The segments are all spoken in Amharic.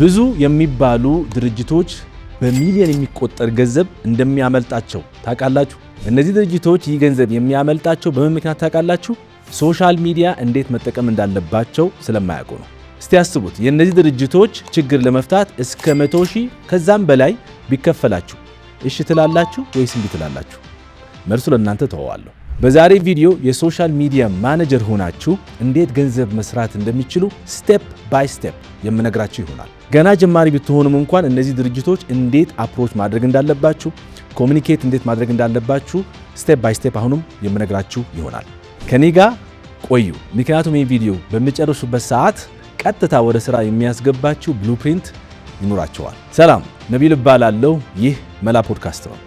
ብዙ የሚባሉ ድርጅቶች በሚሊዮን የሚቆጠር ገንዘብ እንደሚያመልጣቸው ታውቃላችሁ? እነዚህ ድርጅቶች ይህ ገንዘብ የሚያመልጣቸው በምን ምክንያት ታውቃላችሁ? ሶሻል ሚዲያ እንዴት መጠቀም እንዳለባቸው ስለማያውቁ ነው። እስቲ አስቡት፣ የእነዚህ ድርጅቶች ችግር ለመፍታት እስከ 100,000 ከዛም በላይ ቢከፈላችሁ እሺ ትላላችሁ ወይስ እንዴ ትላላችሁ? መልሱ ለእናንተ ተዋዋለሁ። በዛሬ ቪዲዮ የሶሻል ሚዲያ ማኔጀር ሆናችሁ እንዴት ገንዘብ መስራት እንደሚችሉ ስቴፕ ባይ ስቴፕ የምነግራችሁ ይሆናል። ገና ጀማሪ ብትሆኑም እንኳን እነዚህ ድርጅቶች እንዴት አፕሮች ማድረግ እንዳለባችሁ፣ ኮሙኒኬት እንዴት ማድረግ እንዳለባችሁ ስቴፕ ባይ ስቴፕ አሁንም የምነግራችሁ ይሆናል። ከኔ ጋር ቆዩ። ምክንያቱም ይህ ቪዲዮ በሚጨርሱበት ሰዓት ቀጥታ ወደ ስራ የሚያስገባችሁ ብሉፕሪንት ይኖራቸዋል። ሰላም፣ ነቢል እባላለሁ። ይህ መላ ፖድካስት ነው።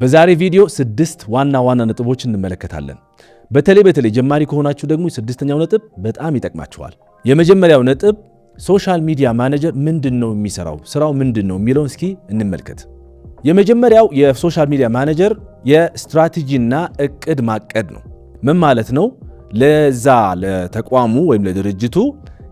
በዛሬ ቪዲዮ 6 ዋና ነጥቦችን እንመለከታለን። በተለይ ጀማሪ ከሆናችሁ ደግሞ 6ኛው ነጥብ በጣም ይጠቅማችኋል። የመጀመሪያው ነጥብ ሶሻል ሚዲያ ማኔጀር ምንድነው የሚሰራው፣ ስራው ምንድነው የሚለውን እስኪ እንመልከት። የመጀመሪያው የሶሻል ሚዲያ ማኔጀር የስትራቴጂና እቅድ ማቀድ ነው። ምን ማለት ነው? ለዛ ለተቋሙ ወይም ለድርጅቱ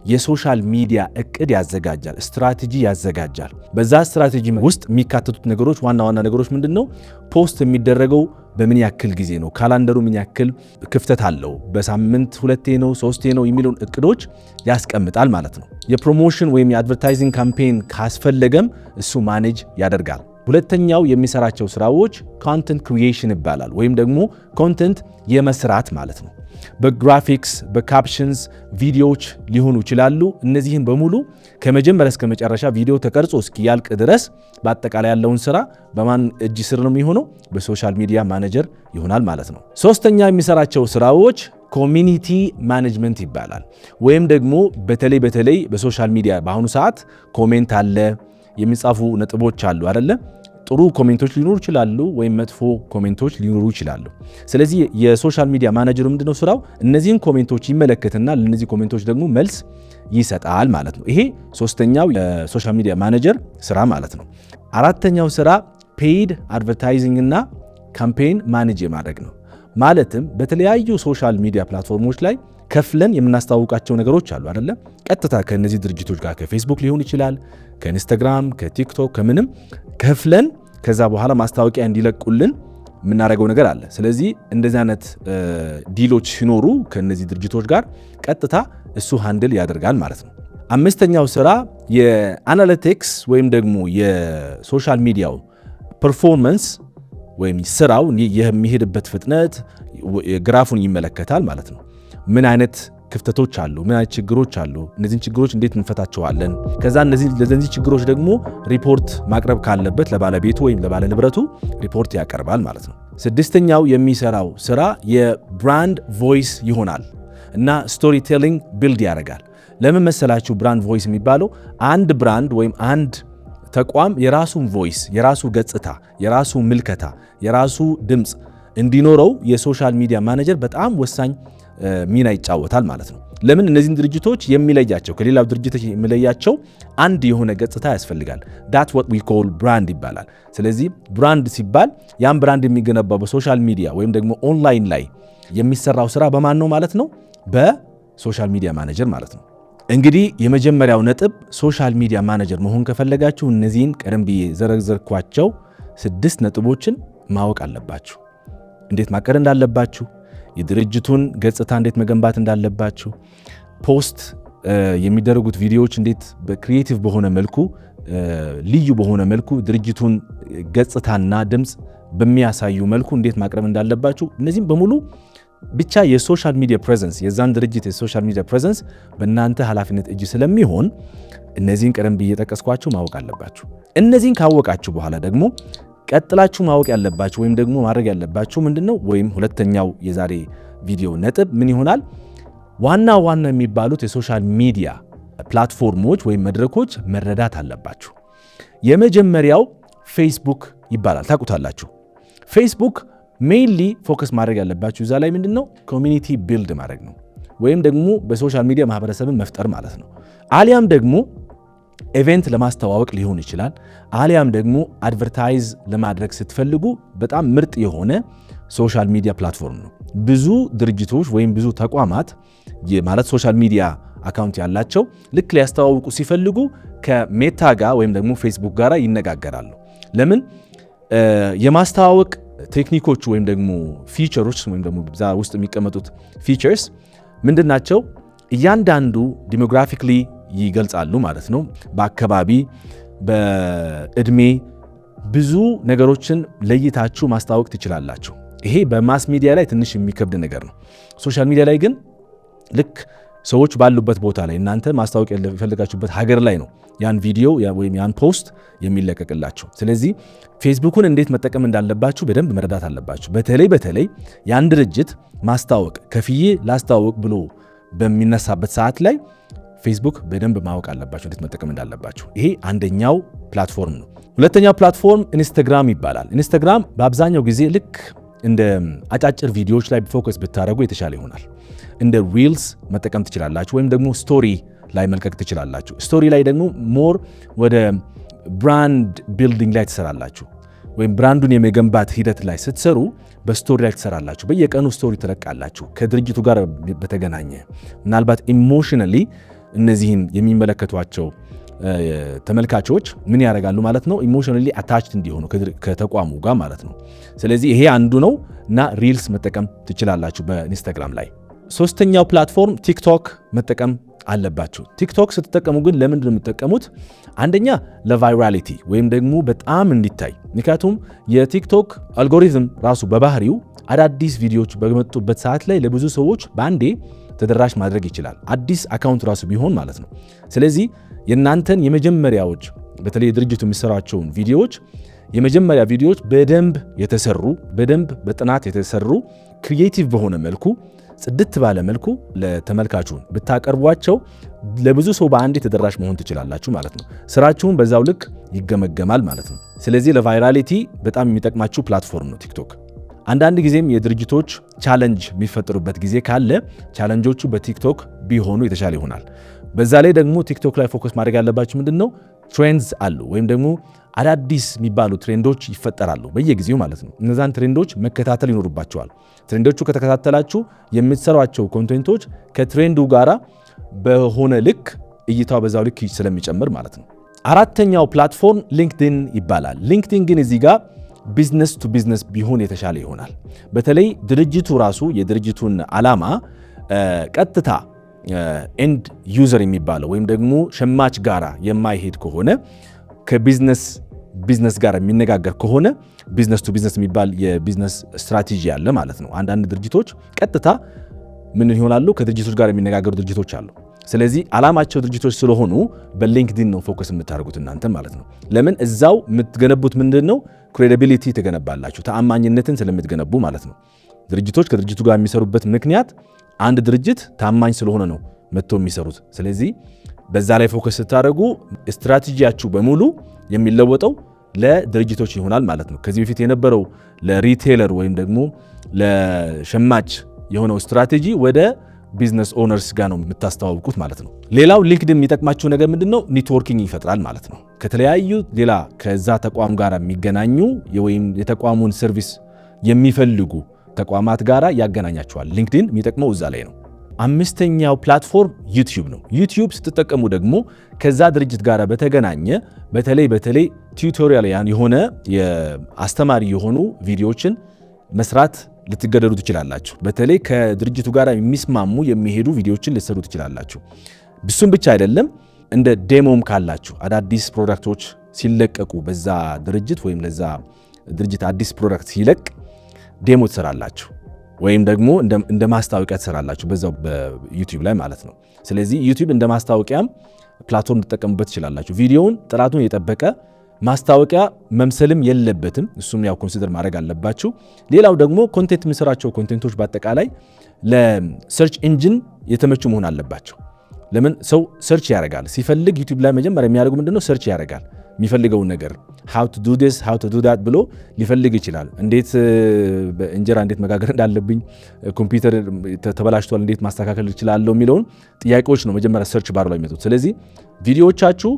የሶሻል ሚዲያ እቅድ ያዘጋጃል፣ ስትራቴጂ ያዘጋጃል። በዛ ስትራቴጂ ውስጥ የሚካተቱት ነገሮች ዋና ነገሮች ምንድነው? ፖስት የሚደረገው በምን ያክል ጊዜ ነው? ካላንደሩ ምን ያክል ክፍተት አለው? በሳምንት 2 ነው 3 ነው የሚሉን እቅዶች ያስቀምጣል ማለት ነው። የፕሮሞሽን ወይም የአድቨርታይዚንግ ካምፔን ካስፈለገም እሱ ማኔጅ ያደርጋል። ሁለተኛው የሚሰራቸው ስራዎች ኮንተንት ክሪኤሽን ይባላል፣ ወይም ደግሞ ኮንተንት የመስራት ማለት ነው። በግራፊክስ በካፕሽንስ ቪዲዮዎች ሊሆኑ ይችላሉ። እነዚህን በሙሉ ከመጀመሪያ እስከ መጨረሻ ቪዲዮ ተቀርጾ እስኪያልቅ ድረስ በአጠቃላይ ያለውን ስራ በማን እጅ ስር ነው የሚሆነው? በሶሻል ሚዲያ ማኔጀር ይሆናል ማለት ነው። ሶስተኛ የሚሰራቸው ስራዎች ኮሚኒቲ ማኔጅመንት ይባላል። ወይም ደግሞ በተለይ በሶሻል ሚዲያ በአሁኑ ሰዓት ኮሜንት አለ፣ የሚጻፉ ነጥቦች አሉ አይደለ? ጥሩ ኮሜንቶች ሊኖሩ ይችላሉ፣ ወይም መጥፎ ኮሜንቶች ሊኖሩ ይችላሉ። ስለዚህ የሶሻል ሚዲያ ማኔጀሩ ምንድነው ስራው? እነዚህን ኮሜንቶች ይመለከትና ለነዚህ ኮሜንቶች ደግሞ መልስ ይሰጣል ማለት ነው። ይሄ ሶስተኛው የሶሻል ሚዲያ ማኔጀር ስራ ማለት ነው። አራተኛው ስራ ፔይድ አድቨርታይዚንግ እና ካምፔን ማኔጅ ማድረግ ነው። ማለትም በተለያዩ ሶሻል ሚዲያ ፕላትፎርሞች ላይ ከፍለን የምናስተዋውቃቸው ነገሮች አሉ አይደለ? ቀጥታ ከነዚህ ድርጅቶች ጋር ከፌስቡክ ሊሆን ይችላል፣ ከኢንስታግራም፣ ከቲክቶክ ከምንም ከፍለን ከዛ በኋላ ማስታወቂያ እንዲለቁልን የምናደርገው ነገር አለ። ስለዚህ እንደዚህ አይነት ዲሎች ሲኖሩ ከነዚህ ድርጅቶች ጋር ቀጥታ እሱ ሃንድል ያደርጋል ማለት ነው። አምስተኛው ስራ የአናሊቲክስ ወይም ደግሞ የሶሻል ሚዲያው ፐርፎርማንስ ወይም ስራው የሚሄድበት ፍጥነት ግራፉን ይመለከታል ማለት ነው። ምን አይነት ክፍተቶች አሉ፣ ምን አይነት ችግሮች አሉ፣ እነዚህን ችግሮች እንዴት እንፈታቸዋለን፣ ከዛ ለዚህ ችግሮች ደግሞ ሪፖርት ማቅረብ ካለበት ለባለቤቱ ወይም ለባለ ንብረቱ ሪፖርት ያቀርባል ማለት ነው። ስድስተኛው የሚሰራው ስራ የብራንድ ቮይስ ይሆናል እና ስቶሪ ቴሊንግ ቢልድ ያደርጋል። ለምን መሰላችሁ? ብራንድ ቮይስ የሚባለው አንድ ብራንድ ወይም አንድ ተቋም የራሱን ቮይስ፣ የራሱ ገጽታ፣ የራሱ ምልከታ፣ የራሱ ድምፅ እንዲኖረው የሶሻል ሚዲያ ማኔጀር በጣም ወሳኝ ሚና ይጫወታል ማለት ነው። ለምን? እነዚህን ድርጅቶች የሚለያቸው ከሌላው ድርጅቶች የሚለያቸው አንድ የሆነ ገጽታ ያስፈልጋል። that's what we call brand ይባላል። ስለዚህ ብራንድ ሲባል ያን ብራንድ የሚገነባው በሶሻል ሚዲያ ወይም ደግሞ ኦንላይን ላይ የሚሰራው ስራ በማን ነው ማለት ነው? በሶሻል ሚዲያ ማኔጀር ማለት ነው። እንግዲህ የመጀመሪያው ነጥብ ሶሻል ሚዲያ ማኔጀር መሆን ከፈለጋችሁ እነዚህን ቀደም ብዬ ዘረዘርኳቸው 6 ነጥቦችን ማወቅ አለባችሁ። እንዴት ማቀድ እንዳለባችሁ፣ የድርጅቱን ገጽታ እንዴት መገንባት እንዳለባችሁ፣ ፖስት የሚደረጉት ቪዲዮዎች እንዴት በክሪኤቲቭ በሆነ መልኩ ልዩ በሆነ መልኩ ድርጅቱን ገጽታና ድምፅ በሚያሳዩ መልኩ እንዴት ማቅረብ እንዳለባችሁ፣ እነዚህም በሙሉ ብቻ የሶሻል ሚዲያ ፕሬዘንስ የዛን ድርጅት የሶሻል ሚዲያ ፕሬዘንስ በእናንተ ኃላፊነት እጅ ስለሚሆን እነዚህን ቀደም ብዬ ጠቀስኳችሁ ማወቅ አለባችሁ። እነዚህን ካወቃችሁ በኋላ ደግሞ ቀጥላችሁ ማወቅ ያለባችሁ ወይም ደግሞ ማድረግ ያለባችሁ ምንድነው? ወይም ሁለተኛው የዛሬ ቪዲዮ ነጥብ ምን ይሆናል? ዋና የሚባሉት የሶሻል ሚዲያ ፕላትፎርሞች ወይም መድረኮች መረዳት አለባችሁ። የመጀመሪያው ፌስቡክ ይባላል። ታውቁታላችሁ። ፌስቡክ ሜይንሊ ፎከስ ማድረግ ያለባችሁ እዛ ላይ ምንድነው? ኮሚኒቲ ቢልድ ማድረግ ነው፣ ወይም ደግሞ በሶሻል ሚዲያ ማህበረሰብን መፍጠር ማለት ነው። አሊያም ደግሞ ኢቨንት ለማስተዋወቅ ሊሆን ይችላል። አሊያም ደግሞ አድቨርታይዝ ለማድረግ ስትፈልጉ በጣም ምርጥ የሆነ ሶሻል ሚዲያ ፕላትፎርም ነው። ብዙ ድርጅቶች ወይም ብዙ ተቋማት ማለት ሶሻል ሚዲያ አካውንት ያላቸው ልክ ሊያስተዋውቁ ሲፈልጉ ከሜታ ጋር ወይም ደግሞ ፌስቡክ ጋር ይነጋገራሉ። ለምን? የማስተዋወቅ ቴክኒኮቹ ወይም ደግሞ ፊቸሮች ወይም ደግሞ በዛ ውስጥ የሚቀመጡት ፊቸርስ ምንድን ናቸው? እያንዳንዱ ዲሞግራፊክሊ ይገልጻሉ ማለት ነው። በአካባቢ በእድሜ ብዙ ነገሮችን ለይታችሁ ማስተዋወቅ ትችላላችሁ። ይሄ በማስ ሚዲያ ላይ ትንሽ የሚከብድ ነገር ነው። ሶሻል ሚዲያ ላይ ግን ልክ ሰዎች ባሉበት ቦታ ላይ እናንተ ማስታወቅ የፈለጋችሁበት ሀገር ላይ ነው ያን ቪዲዮ ወይም ያን ፖስት የሚለቀቅላችሁ። ስለዚህ ፌስቡክን እንዴት መጠቀም እንዳለባችሁ በደንብ መረዳት አለባችሁ። በተለይ ያን ድርጅት ማስታወቅ ከፍዬ ላስታወቅ ብሎ በሚነሳበት ሰዓት ላይ ፌስቡክ በደንብ ማወቅ አለባችሁ እንዴት መጠቀም እንዳለባችሁ። ይሄ አንደኛው ፕላትፎርም ነው። ሁለተኛው ፕላትፎርም ኢንስታግራም ይባላል። ኢንስታግራም በአብዛኛው ጊዜ ልክ እንደ አጫጭር ቪዲዮዎች ላይ ፎከስ ብታደርጉ የተሻለ ይሆናል። እንደ ሪልስ መጠቀም ትችላላችሁ፣ ወይም ደግሞ ስቶሪ ላይ መልቀቅ ትችላላችሁ። ስቶሪ ላይ ደግሞ ሞር ወደ ብራንድ ቢልዲንግ ላይ ትሰራላችሁ፣ ወይም ብራንዱን የመገንባት ሂደት ላይ ስትሰሩ በስቶሪ ላይ ትሰራላችሁ። በየቀኑ ስቶሪ ትለቃላችሁ ከድርጅቱ ጋር በተገናኘ ምናልባት ኢሞሽናሊ እነዚህን የሚመለከቷቸው ተመልካቾች ምን ያደርጋሉ ማለት ነው? ኢሞሽናሊ አታችድ እንዲሆኑ ከተቋሙ ጋር ማለት ነው። ስለዚህ ይሄ አንዱ ነው እና ሪልስ መጠቀም ትችላላችሁ በኢንስታግራም ላይ። ሶስተኛው ፕላትፎርም ቲክቶክ መጠቀም አለባችሁ። ቲክቶክ ስትጠቀሙ ግን ለምንድን ነው የምትጠቀሙት? አንደኛ ለቫይራሊቲ ወይም ደግሞ በጣም እንዲታይ። ምክንያቱም የቲክቶክ አልጎሪዝም ራሱ በባህሪው አዳዲስ ቪዲዮዎች በመጡበት ሰዓት ላይ ለብዙ ሰዎች በአንዴ ተደራሽ ማድረግ ይችላል፣ አዲስ አካውንት ራሱ ቢሆን ማለት ነው። ስለዚህ የእናንተን የመጀመሪያዎች በተለይ ድርጅቱ የሚሰራቸውን ቪዲዮዎች የመጀመሪያ ቪዲዮዎች በደንብ የተሰሩ በደንብ በጥናት የተሰሩ ክሪኤቲቭ በሆነ መልኩ ጽድት ባለ መልኩ ለተመልካቹን ብታቀርቧቸው ለብዙ ሰው በአንዴ ተደራሽ መሆን ትችላላችሁ ማለት ነው። ስራችሁን በዛው ልክ ይገመገማል ማለት ነው። ስለዚህ ለቫይራሊቲ በጣም የሚጠቅማችሁ ፕላትፎርም ነው ቲክቶክ። አንዳንድ ጊዜም የድርጅቶች ቻለንጅ የሚፈጠሩበት ጊዜ ካለ ቻለንጆቹ በቲክቶክ ቢሆኑ የተሻለ ይሆናል። በዛ ላይ ደግሞ ቲክቶክ ላይ ፎከስ ማድረግ ያለባችሁ ምንድነው? ትሬንድስ አሉ ወይም ደግሞ አዳዲስ የሚባሉ ትሬንዶች ይፈጠራሉ በየጊዜው ማለት ነው። እነዛን ትሬንዶች መከታተል ይኖርባቸዋል። ትሬንዶቹ ከተከታተላችሁ የምትሰሯቸው ኮንቴንቶች ከትሬንዱ ጋራ በሆነ ልክ እይታው በዛው ልክ ስለሚጨምር ማለት ነው። አራተኛው ፕላትፎርም ሊንክድኢን ይባላል። ሊንክድኢን ግን እዚህ ጋር ቢዝነስ ቱ ቢዝነስ ቢሆን የተሻለ ይሆናል። በተለይ ድርጅቱ ራሱ የድርጅቱን ዓላማ ቀጥታ ኤንድ ዩዘር የሚባለው ወይም ደግሞ ሸማች ጋራ የማይሄድ ከሆነ ከቢዝነስ ጋር የሚነጋገር ከሆነ ቢዝነስ ቱ ቢዝነስ የሚባል የቢዝነስ ስትራቴጂ አለ ማለት ነው። አንዳንድ ድርጅቶች ቀጥታ ምን ይሆናሉ? ከድርጅቶች ጋር የሚነጋገሩ ድርጅቶች አሉ። ስለዚህ ዓላማቸው ድርጅቶች ስለሆኑ በሊንክድኢን ነው ፎከስ የምታደርጉት እናንተ ማለት ነው። ለምን? እዛው የምትገነቡት ምንድን ነው? ክሬዲቢሊቲ ትገነባላችሁ፣ ተአማኝነትን ስለምትገነቡ ማለት ነው። ድርጅቶች ከድርጅቱ ጋር የሚሰሩበት ምክንያት አንድ ድርጅት ታማኝ ስለሆነ ነው መጥተው የሚሰሩት። ስለዚህ በዛ ላይ ፎከስ ስታደርጉ ስትራቴጂያችሁ በሙሉ የሚለወጠው ለድርጅቶች ይሆናል ማለት ነው። ከዚህ በፊት የነበረው ለሪቴለር ወይም ደግሞ ለሸማች የሆነው ስትራቴጂ ወደ ቢዝነስ ኦነርስ ጋር ነው የምታስተዋውቁት ማለት ነው። ሌላው ሊንክድኢን የሚጠቅማችሁ ነገር ምንድነው? ኔትወርኪንግ ይፈጥራል ማለት ነው። ከተለያዩ ሌላ ከዛ ተቋም ጋር የሚገናኙ ወይም የተቋሙን ሰርቪስ የሚፈልጉ ተቋማት ጋር ያገናኛቸዋል። ሊንክድኢን የሚጠቅመው እዛ ላይ ነው። አምስተኛው ፕላትፎርም ዩቲዩብ ነው። ዩቲዩብ ስትጠቀሙ ደግሞ ከዛ ድርጅት ጋር በተገናኘ በተለይ ቲዩቶሪያል የሆነ አስተማሪ የሆኑ ቪዲዮዎችን መስራት ልትገደዱ ትችላላችሁ። በተለይ ከድርጅቱ ጋር የሚስማሙ የሚሄዱ ቪዲዮዎችን ልትሰሩ ትችላላችሁ። ብሱም ብቻ አይደለም፣ እንደ ዴሞም ካላችሁ አዳዲስ ፕሮዳክቶች ሲለቀቁ በዛ ድርጅት ወይም ለዛ ድርጅት አዲስ ፕሮዳክት ሲለቅ ዴሞ ትሰራላችሁ ወይም ደግሞ እንደ ማስታወቂያ ትሰራላችሁ በዛው በዩቲዩብ ላይ ማለት ነው። ስለዚህ ዩቲዩብ እንደ ማስታወቂያም ፕላትፎርም ልትጠቀሙበት ትችላላችሁ። ቪዲዮውን ጥራቱን የጠበቀ ማስታወቂያ መምሰልም የለበትም። እሱም ያው ኮንሲደር ማድረግ አለባችሁ። ሌላው ደግሞ ኮንቴንት የምሰራቸው ኮንቴንቶች በአጠቃላይ ለሰርች ኢንጂን የተመቹ መሆን አለባቸው። ለምን ሰው ሰርች ያደርጋል ሲፈልግ ዩቲዩብ ላይ መጀመሪያ የሚያደርጉ ምንድነው? ሰርች ያደርጋል የሚፈልገውን ነገር how to do this how to do that ብሎ ሊፈልግ ይችላል። እንዴት እንጀራ እንዴት መጋገር እንዳለብኝ፣ ኮምፒውተር ተበላሽቷል እንዴት ማስተካከል እችላለሁ የሚለውን ጥያቄዎች ነው መጀመሪያ ሰርች ባር ላይ የሚመጡት። ስለዚህ ቪዲዮዎቻችሁ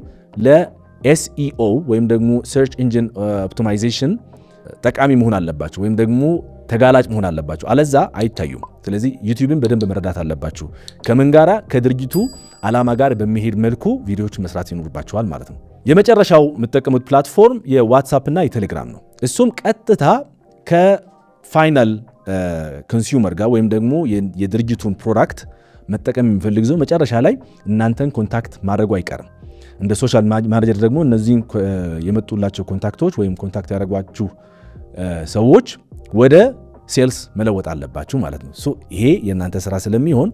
ለኤስኢኦ ወይም ደግሞ ሰርች ኢንጂን ኦፕቲማይዜሽን ጠቃሚ መሆን አለባቸው፣ ወይም ደግሞ ተጋላጭ መሆን አለባችሁ፣ አለዛ አይታዩም። ስለዚህ ዩቲዩብን በደንብ መረዳት አለባችሁ። ከምን ጋራ ከድርጅቱ ዓላማ ጋር በሚሄድ መልኩ ቪዲዮዎች መስራት ይኖርባችኋል ማለት ነው። የመጨረሻው የምትጠቀሙት ፕላትፎርም የዋትሳፕ እና የቴሌግራም ነው። እሱም ቀጥታ ከፋይናል ኮንሱመር ጋር ወይም ደግሞ የድርጅቱን ፕሮዳክት መጠቀም የሚፈልግ ሰው መጨረሻ ላይ እናንተን ኮንታክት ማድረጉ አይቀርም። እንደ ሶሻል ማኔጀር ደግሞ እነዚህን የመጡላቸው ኮንታክቶች ወይም ኮንታክት ያደረጓችሁ ሰዎች ወደ ሴልስ መለወጥ አለባችሁ ማለት ነው። ይሄ የእናንተ ስራ ስለሚሆን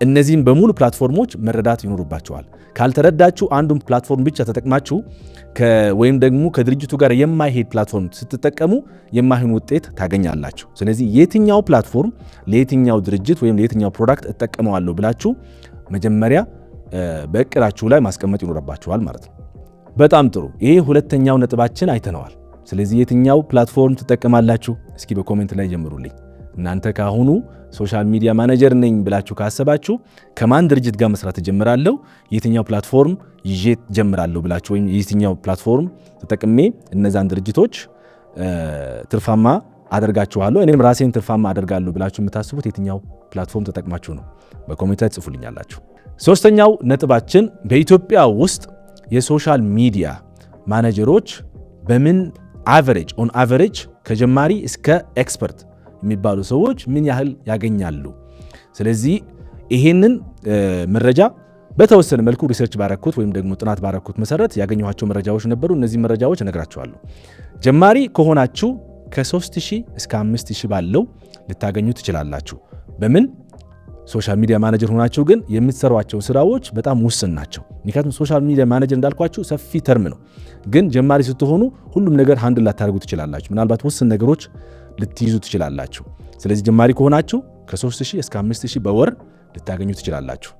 እነዚህን በሙሉ ፕላትፎርሞች መረዳት ይኖሩባቸዋል። ካልተረዳችሁ አንዱን ፕላትፎርም ብቻ ተጠቅማችሁ ወይም ደግሞ ከድርጅቱ ጋር የማይሄድ ፕላትፎርም ስትጠቀሙ የማይሆን ውጤት ታገኛላችሁ። ስለዚህ የትኛው ፕላትፎርም ለየትኛው ድርጅት ወይም ለየትኛው ፕሮዳክት እጠቀመዋለሁ ብላችሁ መጀመሪያ በእቅዳችሁ ላይ ማስቀመጥ ይኖርባችኋል ማለት ነው። በጣም ጥሩ። ይሄ ሁለተኛው ነጥባችን አይተነዋል። ስለዚህ የትኛው ፕላትፎርም ትጠቀማላችሁ? እስኪ በኮሜንት ላይ ጀምሩልኝ። እናንተ ካሁኑ ሶሻል ሚዲያ ማኔጀር ነኝ ብላችሁ ካሰባችሁ ከማን ድርጅት ጋር መስራት እጀምራለሁ፣ የትኛው ፕላትፎርም ይዤ ጀምራለሁ ብላችሁ ወይም የትኛው ፕላትፎርም ተጠቅሜ እነዛን ድርጅቶች ትርፋማ አደርጋችኋለሁ እኔም ራሴን ትርፋማ አደርጋለሁ ብላችሁ የምታስቡት የትኛው ፕላትፎርም ተጠቅማችሁ ነው? በኮሜንት ላይ ጽፉልኛላችሁ። ሶስተኛው ነጥባችን በኢትዮጵያ ውስጥ የሶሻል ሚዲያ ማኔጀሮች በምን ኦን አቨሬጅ ከጀማሪ እስከ ኤክስፐርት የሚባሉ ሰዎች ምን ያህል ያገኛሉ? ስለዚህ ይሄንን መረጃ በተወሰነ መልኩ ሪሰርች ባረኩት ወይም ደግሞ ጥናት ባረኩት መሰረት ያገኘኋቸው መረጃዎች ነበሩ። እነዚህ መረጃዎች እነግራችኋለሁ። ጀማሪ ከሆናችሁ ከ3000 እስከ 5000 ባለው ልታገኙ ትችላላችሁ። በምን ሶሻል ሚዲያ ማኔጀር ሆናችሁ ግን የምትሰሯቸው ስራዎች በጣም ውስን ናቸው። ምክንያቱም ሶሻል ሚዲያ ማኔጀር እንዳልኳችሁ ሰፊ ተርም ነው። ግን ጀማሪ ስትሆኑ ሁሉም ነገር ሃንድል ላታደርጉ ትችላላችሁ። ምናልባት ውስን ነገሮች ልትይዙ ትችላላችሁ። ስለዚህ ጀማሪ ከሆናችሁ ከ3000 እስከ 5000 በወር ልታገኙ ትችላላችሁ።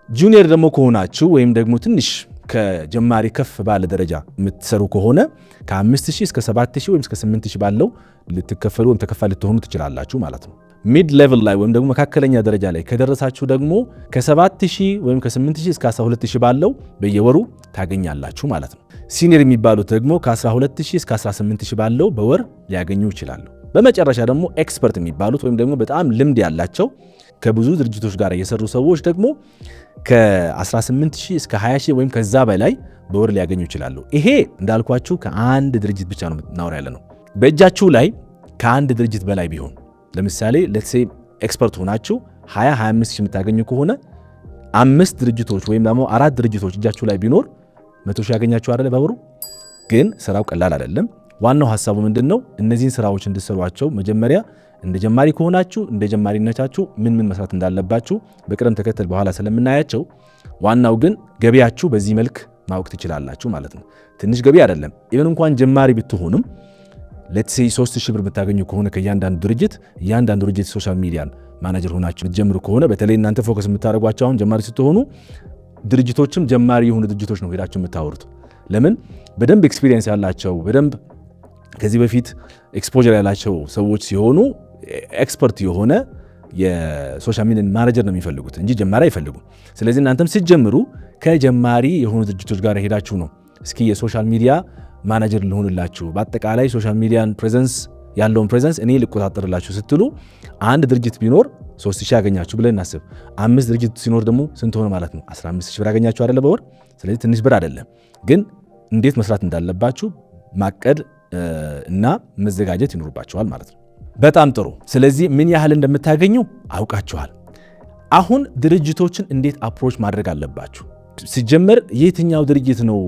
ጁኒየር ደግሞ ከሆናችሁ ወይም ደግሞ ትንሽ ከጀማሪ ከፍ ባለ ደረጃ የምትሰሩ ከሆነ ከ5000 እስከ 7000 ወይም እስከ 8000 ባለው ልትከፈሉ ወይም ተከፋይ ልትሆኑ ትችላላችሁ ማለት ነው። ሚድ ሌቭል ላይ ወይም ደግሞ መካከለኛ ደረጃ ላይ ከደረሳችሁ ደግሞ ከ7000 ወይም ከ8000 እስከ 12000 ባለው በየወሩ ታገኛላችሁ ማለት ነው። ሲኒየር የሚባሉት ደግሞ ከ12000 እስከ 18000 ባለው በወር ሊያገኙ ይችላሉ። በመጨረሻ ደግሞ ኤክስፐርት የሚባሉት ወይም ደግሞ በጣም ልምድ ያላቸው ከብዙ ድርጅቶች ጋር የሰሩ ሰዎች ደግሞ ከ18000 እስከ 20000 ወይም ከዛ በላይ በወር ሊያገኙ ይችላሉ። ይሄ እንዳልኳችሁ ከአንድ ድርጅት ብቻ ነው እናወራ ያለ ነው። በእጃችሁ ላይ ከአንድ ድርጅት በላይ ቢሆን ለምሳሌ ለሴ ኤክስፐርት ሆናችሁ 25,000 የምታገኙ ከሆነ 5 ድርጅቶች ወይም ደግሞ 4 ድርጅቶች እጃችሁ ላይ ቢኖር 100,000 ያገኛችሁ አይደለ በወሩ። ግን ስራው ቀላል አይደለም። ዋናው ሐሳቡ ምንድነው? እነዚህን ስራዎች እንድትሰሯቸው መጀመሪያ እንደ ጀማሪ ከሆናችሁ እንደ ጀማሪነታችሁ ምን መስራት እንዳለባችሁ በቅደም ተከተል በኋላ ስለምናያቸው፣ ዋናው ግን ገቢያችሁ በዚህ መልክ ማወቅ ትችላላችሁ ማለት ነው። ትንሽ ገቢ አይደለም። ኢቨን እንኳን ጀማሪ ብትሆኑም ሌትስ ሴይ 3000 ብር ብታገኙ ከሆነ ከእያንዳንዱ ድርጅት ሶሻል ሚዲያን ማኔጀር ሆናችሁ ብትጀምሩ ከሆነ በተለይ እናንተ ፎከስ የምታደርጓቸው አሁን ጀማሪ ስትሆኑ ድርጅቶችም ጀማሪ የሆኑ ድርጅቶች ነው ሄዳችሁ የምታወሩት። ለምን? በደንብ ኤክስፒሪየንስ ያላቸው በደንብ ከዚህ በፊት ኤክስፖዠር ያላቸው ሰዎች ሲሆኑ ኤክስፐርት የሆነ የሶሻል ሚዲያ ማኔጀር ነው የሚፈልጉት እንጂ ጀማሪ አይፈልጉም። ስለዚህ እናንተም ስትጀምሩ ከጀማሪ የሆኑ ድርጅቶች ጋር ሄዳችሁ ነው እስኪ የሶሻል ሚዲያ ማኔጀር ልሆንላችሁ፣ በአጠቃላይ ሶሻል ሚዲያን ፕሬዘንስ ያለውን ፕሬዘንስ እኔ ልቆጣጠርላችሁ ስትሉ አንድ ድርጅት ቢኖር 3000 ያገኛችሁ ብለን እናስብ። 5 ድርጅት ሲኖር ደግሞ ስንት ሆነ ማለት ነው? 15000 ብር ያገኛችሁ አይደለ በወር። ስለዚህ ትንሽ ብር አይደለም። ግን እንዴት መስራት እንዳለባችሁ ማቀድ እና መዘጋጀት ይኖርባችኋል ማለት ነው። በጣም ጥሩ። ስለዚህ ምን ያህል እንደምታገኙ አውቃችኋል። አሁን ድርጅቶችን እንዴት አፕሮች ማድረግ አለባችሁ? ሲጀመር የትኛው ድርጅት ነው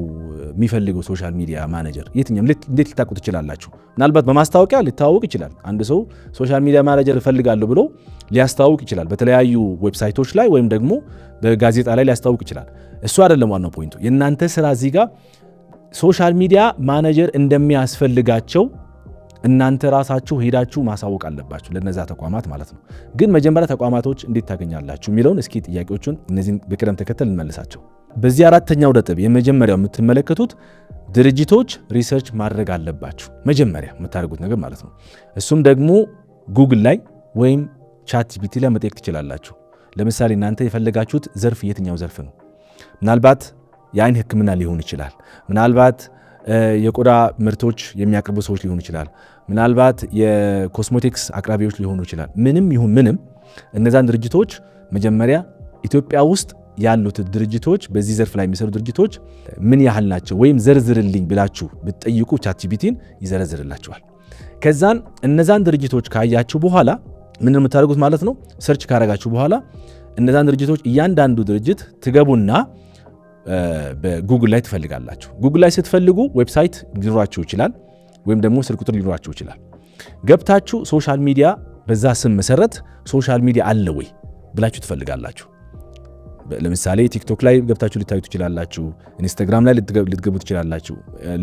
የሚፈልገው ሶሻል ሚዲያ ማኔጀር? የትኛው እንዴት ልታውቁ ትችላላችሁ? ምናልባት በማስታወቂያ ሊታወቅ ይችላል። አንድ ሰው ሶሻል ሚዲያ ማኔጀር እፈልጋለሁ ብሎ ሊያስታውቅ ይችላል። በተለያዩ ዌብሳይቶች ላይ ወይም ደግሞ በጋዜጣ ላይ ሊያስታውቅ ይችላል። እሱ አይደለም ዋናው ፖይንቱ። የእናንተ ስራ እዚህ ጋር ሶሻል ሚዲያ ማኔጀር እንደሚያስፈልጋቸው እናንተ ራሳችሁ ሄዳችሁ ማሳወቅ አለባችሁ ለነዛ ተቋማት ማለት ነው። ግን መጀመሪያ ተቋማቶች እንዴት ታገኛላችሁ የሚለውን እስኪ ጥያቄዎቹን እነዚህን በቅደም ተከተል እንመልሳቸው። በዚህ አራተኛው ነጥብ የመጀመሪያው የምትመለከቱት ድርጅቶች ሪሰርች ማድረግ አለባችሁ፣ መጀመሪያ የምታደርጉት ነገር ማለት ነው። እሱም ደግሞ ጉግል ላይ ወይም ቻት ጂፒቲ ላይ መጠየቅ ትችላላችሁ። ለምሳሌ እናንተ የፈለጋችሁት ዘርፍ የትኛው ዘርፍ ነው? ምናልባት የአይን ሕክምና ሊሆን ይችላል። ምናልባት የቆዳ ምርቶች የሚያቀርቡ ሰዎች ሊሆኑ ይችላል። ምናልባት የኮስሞቲክስ አቅራቢዎች ሊሆኑ ይችላል። ምንም ይሁን ምንም እነዛን ድርጅቶች መጀመሪያ ኢትዮጵያ ውስጥ ያሉት ድርጅቶች በዚህ ዘርፍ ላይ የሚሰሩ ድርጅቶች ምን ያህል ናቸው ወይም ዘርዝርልኝ ብላችሁ ብትጠይቁ ቻትጂፒቲን ይዘረዝርላችኋል። ከዛን እነዛን ድርጅቶች ካያችሁ በኋላ ምን የምታደርጉት ማለት ነው? ሰርች ካረጋችሁ በኋላ እነዛን ድርጅቶች እያንዳንዱ ድርጅት ትገቡና በጉግል ላይ ትፈልጋላችሁ። ጉግል ላይ ስትፈልጉ ዌብሳይት ሊኖራችሁ ይችላል፣ ወይም ደግሞ ስልክ ቁጥር ሊኖራችሁ ይችላል። ገብታችሁ ሶሻል ሚዲያ በዛ ስም መሰረት ሶሻል ሚዲያ አለ ወይ ብላችሁ ትፈልጋላችሁ። ለምሳሌ ቲክቶክ ላይ ገብታችሁ ልታዩ ትችላላችሁ፣ ኢንስታግራም ላይ ልትገቡ ትችላላችሁ፣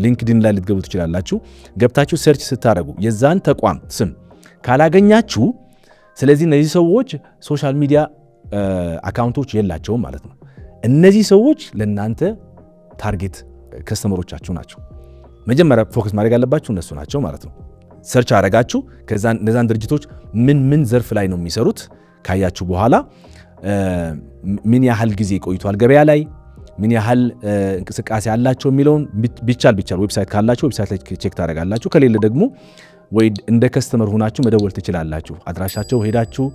ሊንክድኢን ላይ ልትገቡ ትችላላችሁ። ገብታችሁ ሰርች ስታደርጉ የዛን ተቋም ስም ካላገኛችሁ፣ ስለዚህ እነዚህ ሰዎች ሶሻል ሚዲያ አካውንቶች የላቸውም ማለት ነው። እነዚህ ሰዎች ለእናንተ ታርጌት ከስተመሮቻችሁ ናቸው። መጀመሪያ ፎከስ ማድረግ ያለባችሁ እነሱ ናቸው ማለት ነው። ሰርች አረጋችሁ፣ ከዛን እነዛን ድርጅቶች ምን ዘርፍ ላይ ነው የሚሰሩት ካያችሁ በኋላ ምን ያህል ጊዜ ቆይቷል ገበያ ላይ፣ ምን ያህል እንቅስቃሴ አላቸው የሚለውን ቢቻል ዌብሳይት ካላችሁ ዌብሳይት ላይ ቼክ ታደርጋላችሁ። ከሌለ ደግሞ ወይ እንደ ከስተመር ሆናችሁ መደወል ትችላላችሁ። አድራሻቸው ሄዳችሁ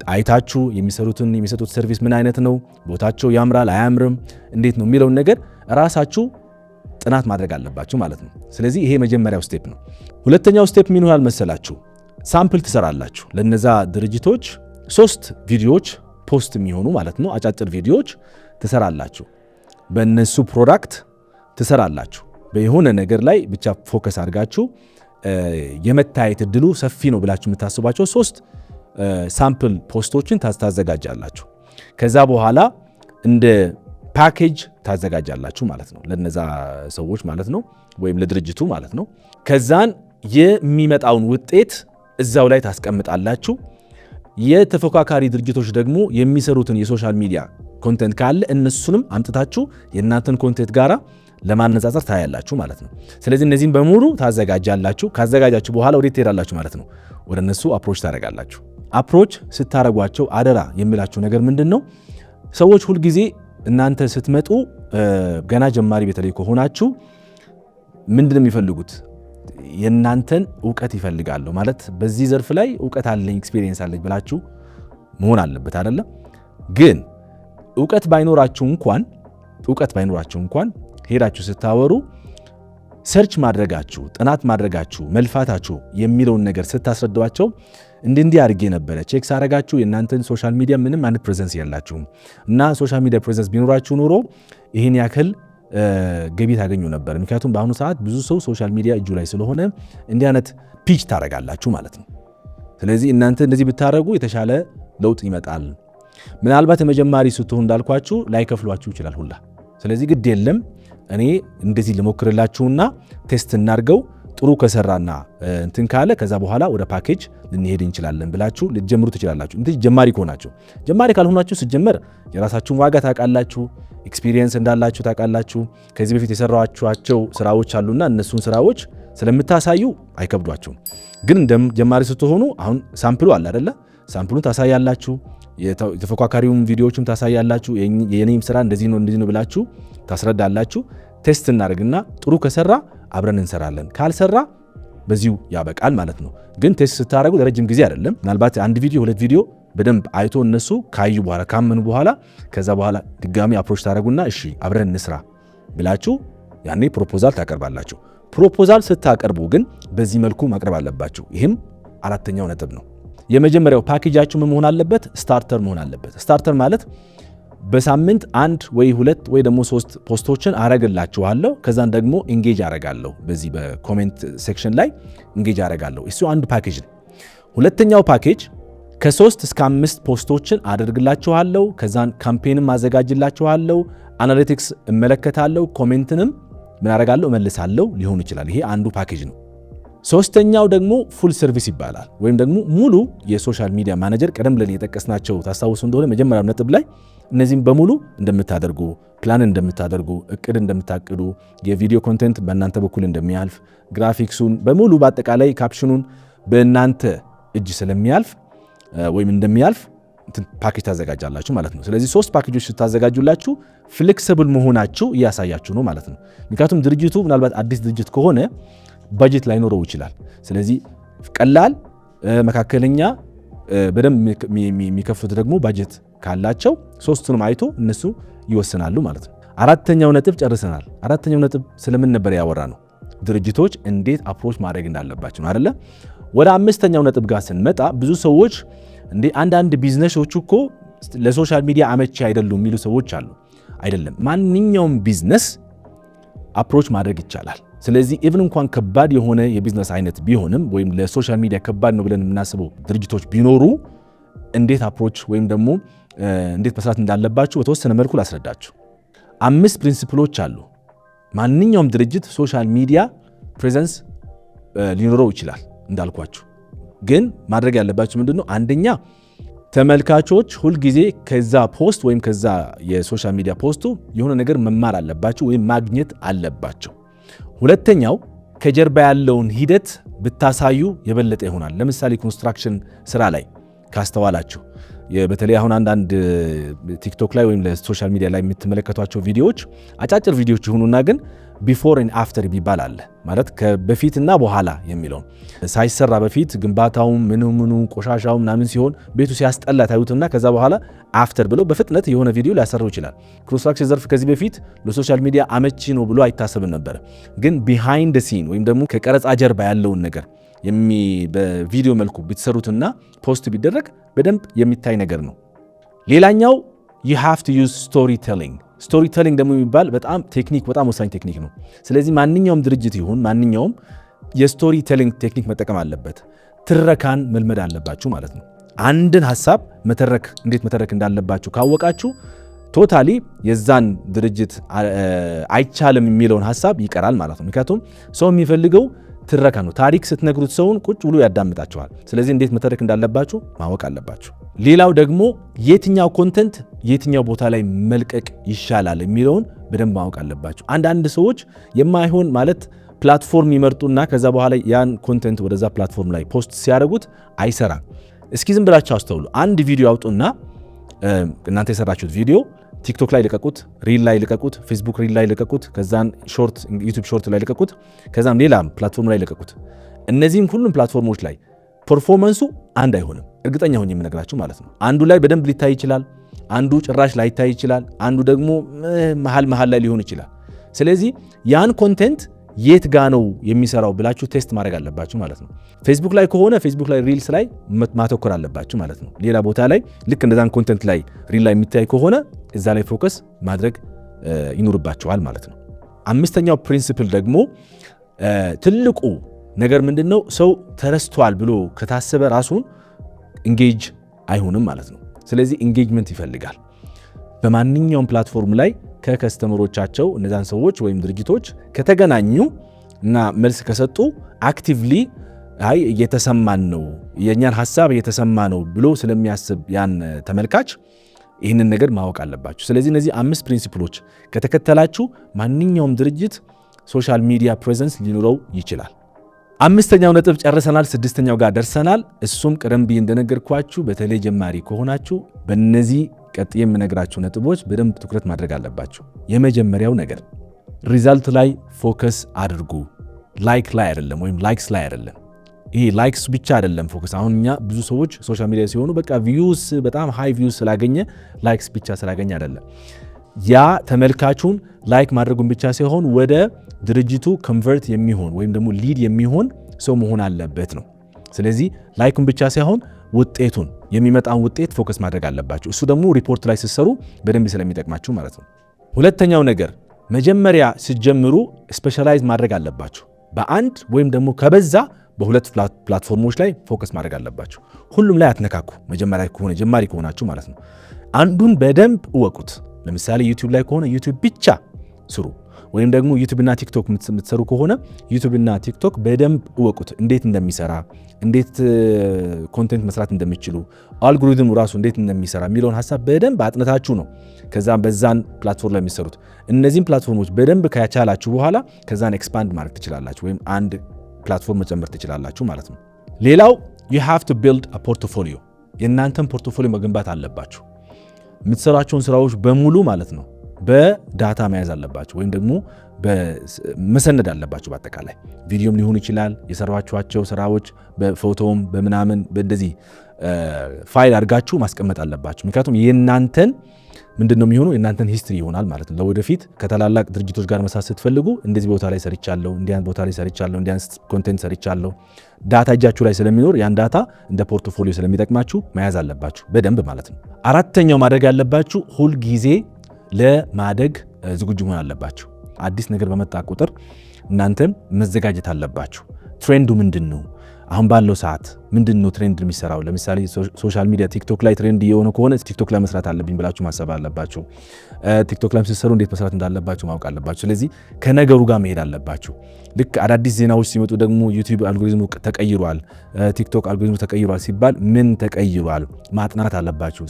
አይታችሁ የሚሰጡት ሰርቪስ ምን አይነት ነው፣ ቦታቸው ያምራል አያምርም፣ እንዴት ነው የሚለውን ነገር ራሳችሁ ጥናት ማድረግ አለባችሁ ማለት ነው። ስለዚህ ይሄ መጀመሪያው ስቴፕ ነው። ሁለተኛው ስቴፕ ምን ይሆናል መሰላችሁ? ሳምፕል ትሰራላችሁ። ለነዛ ድርጅቶች 3 ቪዲዮዎች ፖስት የሚሆኑ ማለት ነው፣ አጫጭር ቪዲዮዎች ትሰራላችሁ። በእነሱ ፕሮዳክት ትሰራላችሁ። በየሆነ ነገር ላይ ብቻ ፎከስ አድርጋችሁ የመታየት እድሉ ሰፊ ነው ብላችሁ የምታስቧቸው 3 ሳምፕል ፖስቶችን ታዘጋጃላችሁ። ከዛ በኋላ እንደ ፓኬጅ ታዘጋጃላችሁ ማለት ነው፣ ለነዛ ሰዎች ማለት ነው፣ ወይም ለድርጅቱ ማለት ነው። ከዛን የሚመጣውን ውጤት እዛው ላይ ታስቀምጣላችሁ። የተፎካካሪ ድርጅቶች ደግሞ የሚሰሩትን የሶሻል ሚዲያ ኮንቴንት ካለ እነሱንም አምጥታችሁ የእናንተን ኮንቴንት ጋራ ለማነጻጸር ታያላችሁ ማለት ነው። ስለዚህ እነዚህን በሙሉ ታዘጋጃላችሁ። ካዘጋጃችሁ በኋላ ወዴት ትሄዳላችሁ ማለት ነው? ወደ እነሱ አፕሮች ታደርጋላችሁ። አፕሮች ስታደርጓቸው አደራ የሚላችሁ ነገር ምንድን ነው? ሰዎች ሁልጊዜ እናንተ ስትመጡ ገና ጀማሪ በተለይ ከሆናችሁ ምንድን ነው የሚፈልጉት? የእናንተን እውቀት ይፈልጋሉ ማለት በዚህ ዘርፍ ላይ እውቀት አለኝ ኤክስፒሪየንስ አለኝ ብላችሁ መሆን አለበት አይደለም። ግን እውቀት ባይኖራችሁ እንኳን ሄዳችሁ ስታወሩ ሰርች ማድረጋችሁ፣ ጥናት ማድረጋችሁ፣ መልፋታችሁ የሚለውን ነገር ስታስረዷቸው እንዲህ አድርጌ ነበረ ቼክ ሳረጋችሁ የእናንተን ሶሻል ሚዲያ ምንም አይነት ፕሬዘንስ የላችሁም እና ሶሻል ሚዲያ ፕሬዘንስ ቢኖራችሁ ኖሮ ይህን ያክል ገቢ ታገኙ ነበር። ምክንያቱም በአሁኑ ሰዓት ብዙ ሰው ሶሻል ሚዲያ እጁ ላይ ስለሆነ እንዲህ አይነት ፒች ታረጋላችሁ ማለት ነው። ስለዚህ እናንተ እንደዚህ ብታረጉ የተሻለ ለውጥ ይመጣል። ምናልባት የመጀመሪ ስትሆኑ እንዳልኳችሁ ላይከፍሏችሁ ይችላል ሁላ። ስለዚህ ግድ የለም እኔ እንደዚህ ልሞክርላችሁና ቴስት እናርገው፣ ጥሩ ከሰራና እንትን ካለ ከዛ በኋላ ወደ ፓኬጅ ልንሄድ እንችላለን ብላችሁ ልትጀምሩ ትችላላችሁ። እንዴ ጀማሪ ከሆናችሁ። ጀማሪ ካልሆናችሁ ሲጀመር የራሳችሁን ዋጋ ታውቃላችሁ፣ ኤክስፒሪየንስ እንዳላችሁ ታውቃላችሁ። ከዚህ በፊት የሰራችኋቸው ስራዎች አሉና እነሱን ስራዎች ስለምታሳዩ አይከብዷችሁም። ግን እንደም ጀማሪ ስትሆኑ አሁን ሳምፕሉ አለ አይደለ? ሳምፕሉን ታሳያላችሁ፣ የተፎካካሪውን ቪዲዮዎችም ታሳያላችሁ። የኔም ስራ እንደዚህ ነው ብላችሁ ታስረዳላችሁ። ቴስት እናደርግና ጥሩ ከሰራ አብረን እንሰራለን፣ ካልሰራ በዚሁ ያበቃል ማለት ነው። ግን ቴስት ስታደርጉ ለረጅም ጊዜ አይደለም። ምናልባት አንድ ቪዲዮ 2 ቪዲዮ በደንብ አይቶ እነሱ ካዩ በኋላ ካመኑ በኋላ ከዛ በኋላ ድጋሚ አፕሮች ታደርጉና እሺ አብረን እንስራ ብላችሁ ያኔ ፕሮፖዛል ታቀርባላችሁ። ፕሮፖዛል ስታቀርቡ ግን በዚህ መልኩ ማቅረብ አለባችሁ። ይህም 4ኛው ነጥብ ነው። የመጀመሪያው ፓኬጃችሁ ምን መሆን አለበት? ስታርተር መሆን አለበት። ስታርተር ማለት በሳምንት 1 ወይ 2 ወይ ደግሞ 3 ፖስቶችን አረግላችኋለሁ። ከዛን ደግሞ ኢንጌጅ አረጋለሁ። በዚህ በኮሜንት ሴክሽን ላይ ኢንጌጅ አረጋለሁ። እሱ አንድ ፓኬጅ ነው። ሁለተኛው ፓኬጅ ከ3 እስከ 5 ፖስቶችን አደርግላችኋለሁ። ከዛን ካምፔንም አዘጋጅላችኋለሁ። አናሊቲክስ እመለከታለሁ። ኮሜንትንም ምን አረጋለሁ እመልሳለሁ ሊሆን ይችላል። ይሄ አንዱ ፓኬጅ ነው። ሶስተኛው ደግሞ ፉል ሰርቪስ ይባላል። ወይም ደግሞ ሙሉ የሶሻል ሚዲያ ማኔጀር ቀደም ብለን የጠቀስናቸው ታስታውሱ እንደሆነ መጀመሪያው ነጥብ ላይ እነዚህም በሙሉ እንደምታደርጉ፣ ፕላን እንደምታደርጉ፣ እቅድ እንደምታቅዱ፣ የቪዲዮ ኮንቴንት በእናንተ በኩል እንደሚያልፍ፣ ግራፊክሱን በሙሉ በአጠቃላይ ካፕሽኑን በእናንተ እጅ ስለሚያልፍ ወይም እንደሚያልፍ ፓኬጅ ታዘጋጃላችሁ ማለት ነው። ስለዚህ 3 ፓኬጆች ስታዘጋጁላችሁ ፍሌክሲብል መሆናችሁ እያሳያችሁ ነው ማለት ነው። ምክንያቱም ድርጅቱ ምናልባት አዲስ ድርጅት ከሆነ ባጀት ላይኖረው ይችላል። ስለዚህ ቀላል፣ መካከለኛ፣ በደንብ የሚከፍቱት ደግሞ ባጀት ካላቸው 3ቱንም አይቶ እነሱ ይወስናሉ ማለት ነው። 4ኛው ነጥብ ጨርሰናል። 4ኛው ነጥብ ስለምን ነበር ያወራ ነው? ድርጅቶች እንዴት አፕሮች ማድረግ እንዳለባቸው ነው አይደለ? ወደ 5ኛው ነጥብ ጋር ስንመጣ ብዙ ሰዎች እንዴ አንዳንድ ቢዝነሶች እኮ ለሶሻል ሚዲያ አመቺ አይደሉም የሚሉ ሰዎች አሉ። አይደለም፣ ማንኛውም ቢዝነስ አፕሮች ማድረግ ይቻላል። ስለዚህ ኢቭን እንኳን ከባድ የሆነ የቢዝነስ አይነት ቢሆንም ወይም ለሶሻል ሚዲያ ከባድ ነው ብለን የምናስበው ድርጅቶች ቢኖሩ እንዴት አፕሮች ወይም ደግሞ እንዴት መስራት እንዳለባችሁ በተወሰነ መልኩ ላስረዳችሁ። 5 ፕሪንሲፕሎች አሉ። ማንኛውም ድርጅት ሶሻል ሚዲያ ፕሬዘንስ ሊኖረው ይችላል እንዳልኳችሁ። ግን ማድረግ ያለባችሁ ምንድነው? አንደኛ ተመልካቾች ሁልጊዜ ከዛ ፖስት ወይም ከዛ የሶሻል ሚዲያ ፖስቱ የሆነ ነገር መማር አለባቸው ወይም ማግኘት አለባቸው። ሁለተኛው ከጀርባ ያለውን ሂደት ብታሳዩ የበለጠ ይሆናል። ለምሳሌ ኮንስትራክሽን ስራ ላይ ካስተዋላችሁ በተለይ አሁን አንዳንድ ቲክቶክ ላይ ወይም ለሶሻል ሚዲያ ላይ የምትመለከቷቸው ቪዲዮዎች አጫጭር ቪዲዮዎች ይሁኑና ግን ቢፎር ኤንድ አፍተር ይባል አለ ማለት ከበፊትና በኋላ የሚለው ሳይሰራ በፊት ግንባታው ምኑ ቆሻሻው ምናምን ሲሆን ቤቱ ሲያስጠላ ታዩትና ከዛ በኋላ አፍተር ብለው በፍጥነት የሆነ ቪዲዮ ሊያሰራው ይችላል። ኮንስትራክሽን ዘርፍ ከዚህ በፊት ለሶሻል ሚዲያ አመቺ ነው ብሎ አይታሰብም ነበር። ግን ቢሃይንድ ሲን ወይም ደግሞ ከቀረጻ ጀርባ ያለውን ነገር በቪዲዮ መልኩ ብትሰሩትና ፖስት ቢደረግ በደንብ የሚታይ ነገር ነው። ሌላኛው you have to use storytelling ደግሞ የሚባል በጣም ቴክኒክ፣ በጣም ወሳኝ ቴክኒክ ነው። ስለዚህ ማንኛውም ድርጅት ይሁን ማንኛውም የስቶሪ ቴሊንግ ቴክኒክ መጠቀም አለበት። ትረካን መልመድ አለባችሁ ማለት ነው። አንድን ሐሳብ እንዴት መተረክ እንዳለባችሁ ካወቃችሁ ቶታሊ የዛን ድርጅት አይቻልም የሚለውን ሐሳብ ይቀራል ማለት ነው። ምክንያቱም ሰው የሚፈልገው ትረካ ነው። ታሪክ ስትነግሩት ሰውን ቁጭ ብሎ ያዳምጣችኋል። ስለዚህ እንዴት መተረክ እንዳለባችሁ ማወቅ አለባችሁ። ሌላው ደግሞ የትኛው ኮንተንት የትኛው ቦታ ላይ መልቀቅ ይሻላል የሚለውን በደንብ ማወቅ አለባችሁ። አንዳንድ ሰዎች የማይሆን ማለት ፕላትፎርም ይመርጡና ከዛ በኋላ ያን ኮንተንት ወደዛ ፕላትፎርም ላይ ፖስት ሲያደርጉት አይሰራም። እስኪ ዝም ብላችሁ አስተውሉ። አንድ ቪዲዮ አውጡና እናንተ የሰራችሁት ቪዲዮ ቲክቶክ ላይ ልቀቁት፣ ሪል ላይ ልቀቁት፣ ፌስቡክ ሪል ላይ ልቀቁት፣ ከዛን ሾርት ዩቲዩብ ሾርት ላይ ልቀቁት፣ ከዛም ሌላ ፕላትፎርም ላይ ልቀቁት። እነዚህም ሁሉም ፕላትፎርሞች ላይ ፐርፎርማንሱ አንድ አይሆንም። እርግጠኛ ሆኜ የምነግራችሁ ማለት ነው። አንዱ ላይ በደንብ ሊታይ ይችላል፣ አንዱ ጭራሽ ላይታይ ይችላል፣ አንዱ ደግሞ መሃል ላይ ሊሆን ይችላል። ስለዚህ ያን ኮንቴንት የት ጋ ነው የሚሰራው ብላችሁ ቴስት ማድረግ አለባችሁ ማለት ነው። ፌስቡክ ላይ ከሆነ ፌስቡክ ላይ ሪልስ ላይ ማተኮር አለባችሁ ማለት ነው። ሌላ ቦታ ላይ ልክ እንደዛን ኮንቴንት ላይ ሪል ላይ የሚታይ ከሆነ እዛ ላይ ፎከስ ማድረግ ይኖርባችኋል ማለት ነው። 5ኛው ፕሪንሲፕል ደግሞ ትልቁ ነገር ምንድነው? ሰው ተረስቷል ብሎ ከታሰበ ራሱን ኢንጌጅ አይሆንም ማለት ነው። ስለዚህ ኢንጌጅመንት ይፈልጋል። በማንኛውም ፕላትፎርም ላይ ከከስተመሮቻቸው እነዛን ሰዎች ወይም ድርጅቶች ከተገናኙ እና መልስ ከሰጡ አክቲቭሊ አይ እየተሰማን ነው የኛን ሐሳብ እየተሰማ ነው ብሎ ስለሚያስብ ያን ተመልካች ይህንን ነገር ማወቅ አለባችሁ። ስለዚህ እነዚህ 5 ፕሪንሲፕሎች ከተከተላችሁ ማንኛውም ድርጅት ሶሻል ሚዲያ ፕሬዘንስ ሊኖረው ይችላል። 5ኛው ነጥብ ጨርሰናል። 6ኛው ጋር ደርሰናል። እሱም ቀደም ብዬ እንደነገርኳችሁ በተለይ ጀማሪ ከሆናችሁ በእነዚህ ቀጥዬ የምነግራችሁ ነጥቦች በደንብ ትኩረት ማድረግ አለባችሁ። የመጀመሪያው ነገር ሪዛልት ላይ ፎከስ አድርጉ። ላይክ ላይ አይደለም፣ ወይም ላይክስ ላይ አይደለም። ይሄ ላይክስ ብቻ አይደለም ፎከስ። አሁን እኛ ብዙ ሰዎች ሶሻል ሚዲያ ሲሆኑ በቃ ቪውስ በጣም ሃይ ቪውስ ስላገኘ ላይክስ ብቻ ስላገኘ አይደለም። ያ ተመልካቹን ላይክ ማድረጉን ብቻ ሳይሆን ወደ ድርጅቱ ኮንቨርት የሚሆን ወይም ደግሞ ሊድ የሚሆን ሰው መሆን አለበት ነው። ስለዚህ ላይኩን ብቻ ሳይሆን ውጤቱን የሚመጣን ውጤት ፎከስ ማድረግ አለባችሁ። እሱ ደግሞ ሪፖርት ላይ ስትሰሩ በደንብ ስለሚጠቅማችሁ ማለት ነው። ሁለተኛው ነገር መጀመሪያ ስትጀምሩ ስፔሻላይዝ ማድረግ አለባችሁ። በአንድ ወይም ደግሞ ከበዛ በሁለት ፕላትፎርሞች ላይ ፎከስ ማድረግ አለባችሁ። ሁሉም ላይ አትነካኩ። መጀመሪያ ከሆነ ጀማሪ ከሆናችሁ ማለት ነው። አንዱን በደንብ እወቁት። ለምሳሌ ዩቲዩብ ላይ ከሆነ ዩቲዩብ ብቻ ስሩ። ወይም ደግሞ ዩቲዩብ እና ቲክቶክ የምትሰሩ ከሆነ ዩቲዩብ እና ቲክቶክ በደንብ እወቁት። እንዴት እንደሚሰራ፣ እንዴት ኮንቴንት መስራት እንደሚችሉ፣ አልጎሪዝሙ ራሱ እንዴት እንደሚሰራ የሚለውን ሐሳብ በደንብ አጥንታችሁ ነው ከዛም በዛን ፕላትፎርም ላይ የሚሰሩት። እነዚህን ፕላትፎርሞች በደንብ ከቻላችሁ በኋላ ከዛን ኤክስፓንድ ማድረግ ትችላላችሁ፣ ወይም አንድ ፕላትፎርም መጨመር ትችላላችሁ ማለት ነው። ሌላው you have to build a portfolio። የእናንተን ፖርትፎሊዮ መገንባት አለባችሁ። የምትሰሯቸውን ስራዎች በሙሉ ማለት ነው በዳታ መያዝ አለባችሁ፣ ወይም ደግሞ መሰነድ አለባችሁ። በአጠቃላይ ቪዲዮም ሊሆን ይችላል። የሰራችኋቸው ስራዎች በፎቶም በምናምን በእንደዚህ ፋይል አድርጋችሁ ማስቀመጥ አለባችሁ። ምክንያቱም የእናንተን ምንድነው የሚሆነው የእናንተን ሂስትሪ ይሆናል ማለት ነው። ለወደፊት ከታላላቅ ድርጅቶች ጋር መስራት ስትፈልጉ እንደዚህ ቦታ ላይ ሰርቻለሁ፣ እንዲያን ቦታ ላይ ሰርቻለሁ፣ እንዲያን ኮንቴንት ሰርቻለሁ፣ ዳታ እጃችሁ ላይ ስለሚኖር ያን ዳታ እንደ ፖርትፎሊዮ ስለሚጠቅማችሁ መያዝ አለባችሁ በደንብ ማለት ነው። አራተኛው ማድረግ ያለባችሁ ሁል ጊዜ ለማደግ ዝግጁ መሆን አለባችሁ። አዲስ ነገር በመጣ ቁጥር እናንተም መዘጋጀት አለባችሁ። ትሬንዱ ምንድነው? አሁን ባለው ሰዓት ምንድነው ትሬንድ የሚሰራው? ለምሳሌ ሶሻል ሚዲያ ቲክቶክ ላይ ትሬንድ የሆነ ከሆነ ቲክቶክ ላይ መስራት አለብኝ ብላችሁ ማሰብ አለባችሁ። ቲክቶክ ላይ ሲሰሩ እንዴት መስራት እንዳለባችሁ ማወቅ አለባችሁ። ስለዚህ ከነገሩ ጋር መሄድ አለባችሁ። ልክ አዳዲስ ዜናዎች ሲመጡ ደግሞ ዩቲዩብ አልጎሪዝሙ ተቀይሯል፣ ቲክቶክ አልጎሪዝሙ ተቀይሯል ሲባል ምን ተቀይሯል ማጥናት አለባችሁ።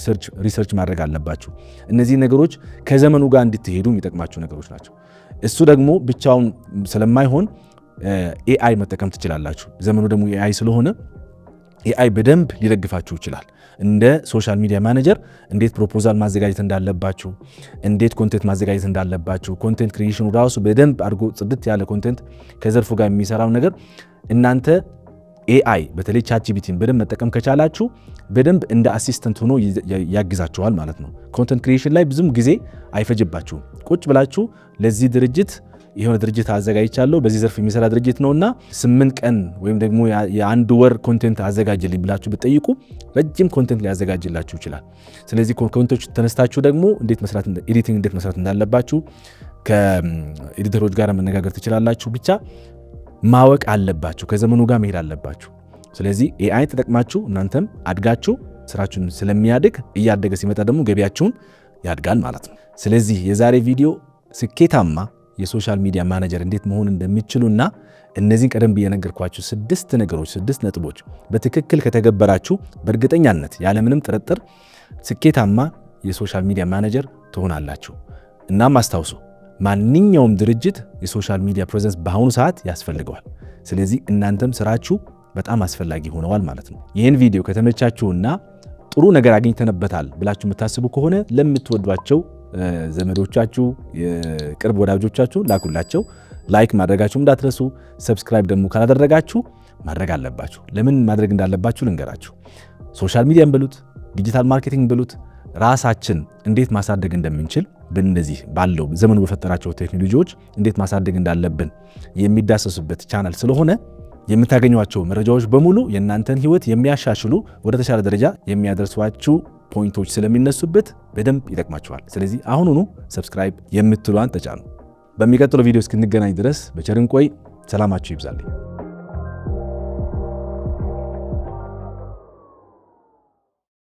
ሪሰርች ማድረግ አለባችሁ። እነዚህ ነገሮች ከዘመኑ ጋር እንድትሄዱ የሚጠቅማችሁ ነገሮች ናቸው። እሱ ደግሞ ብቻውን ስለማይሆን ኤአይ መጠቀም ትችላላችሁ። ዘመኑ ደግሞ ኤአይ ስለሆነ ኤአይ በደንብ ሊደግፋችሁ ይችላል። እንደ ሶሻል ሚዲያ ማኔጀር እንዴት ፕሮፖዛል ማዘጋጀት እንዳለባችሁ፣ እንዴት ኮንቴንት ማዘጋጀት እንዳለባችሁ፣ ኮንቴንት ክሪኤሽኑ ራሱ በደንብ አድርጎ ጽድት ያለ ኮንቴንት ከዘርፉ ጋር የሚሰራው ነገር እናንተ ኤአይ በተለይ ቻትጂፒቲን በደንብ መጠቀም ከቻላችሁ በደንብ እንደ አሲስተንት ሆኖ ያግዛችኋል ማለት ነው። ኮንቴንት ክሪኤሽን ላይ ብዙም ጊዜ አይፈጅባችሁም። ቁጭ ብላችሁ ለዚህ ድርጅት የሆነ ድርጅት አዘጋጅቻለሁ በዚህ ዘርፍ የሚሰራ ድርጅት ነውና 8 ቀን ወይም ደግሞ የአንድ ወር ኮንቴንት አዘጋጅልኝ ብላችሁ ብትጠይቁ ረጅም ኮንቴንት ሊያዘጋጅላችሁ ይችላል። ስለዚህ ኮንቴንቶች ተነስታችሁ ደግሞ ኤዲቲንግ እንዴት መስራት እንዳለባችሁ ከኤዲተሮች ጋር መነጋገር ትችላላችሁ። ብቻ ማወቅ አለባችሁ፣ ከዘመኑ ጋር መሄድ አለባችሁ። ስለዚህ ኤአይ ተጠቅማችሁ እናንተም አድጋችሁ ስራችሁን ስለሚያድግ እያደገ ሲመጣ ደግሞ ገቢያችሁን ያድጋል ማለት ነው። ስለዚህ የዛሬ ቪዲዮ ስኬታማ የሶሻል ሚዲያ ማኔጀር እንዴት መሆን እንደሚችሉና እነዚህን ቀደም ብዬ ነገርኳችሁ 6 ነጥቦች በትክክል ከተገበራችሁ በእርግጠኛነት ያለምንም ጥርጥር ስኬታማ የሶሻል ሚዲያ ማኔጀር ትሆናላችሁ። እናም አስታውሱ ማንኛውም ድርጅት የሶሻል ሚዲያ ፕሬዘንስ በአሁኑ ሰዓት ያስፈልገዋል። ስለዚህ እናንተም ስራችሁ በጣም አስፈላጊ ሆነዋል ማለት ነው። ይህን ቪዲዮ ከተመቻችሁና ጥሩ ነገር አግኝተንበታል ብላችሁ የምታስቡ ከሆነ ለምትወዷቸው ዘመዶቻችሁ፣ የቅርብ ወዳጆቻችሁ ላኩላቸው። ላይክ ማድረጋችሁ እንዳትረሱ። ሰብስክራይብ ደግሞ ካላደረጋችሁ ማድረግ አለባችሁ። ለምን ማድረግ እንዳለባችሁ ልንገራችሁ። ሶሻል ሚዲያን በሉት ዲጂታል ማርኬቲንግ በሉት ራሳችን እንዴት ማሳደግ እንደምንችል በእንደዚህ ባለው ዘመኑ በፈጠራቸው ቴክኖሎጂዎች እንዴት ማሳደግ እንዳለብን የሚዳሰሱበት ቻናል ስለሆነ የምታገኟቸው መረጃዎች በሙሉ የእናንተን ህይወት የሚያሻሽሉ ወደ ተሻለ ደረጃ የሚያደርሷችሁ ፖይንቶች ስለሚነሱበት በደንብ ይጠቅማችኋል። ስለዚህ አሁኑኑ ሰብስክራይብ የምትሏን ተጫኑ። በሚቀጥለው ቪዲዮ እስክንገናኝ ድረስ በቸር እንቆይ። ሰላማችሁ ይብዛልኝ።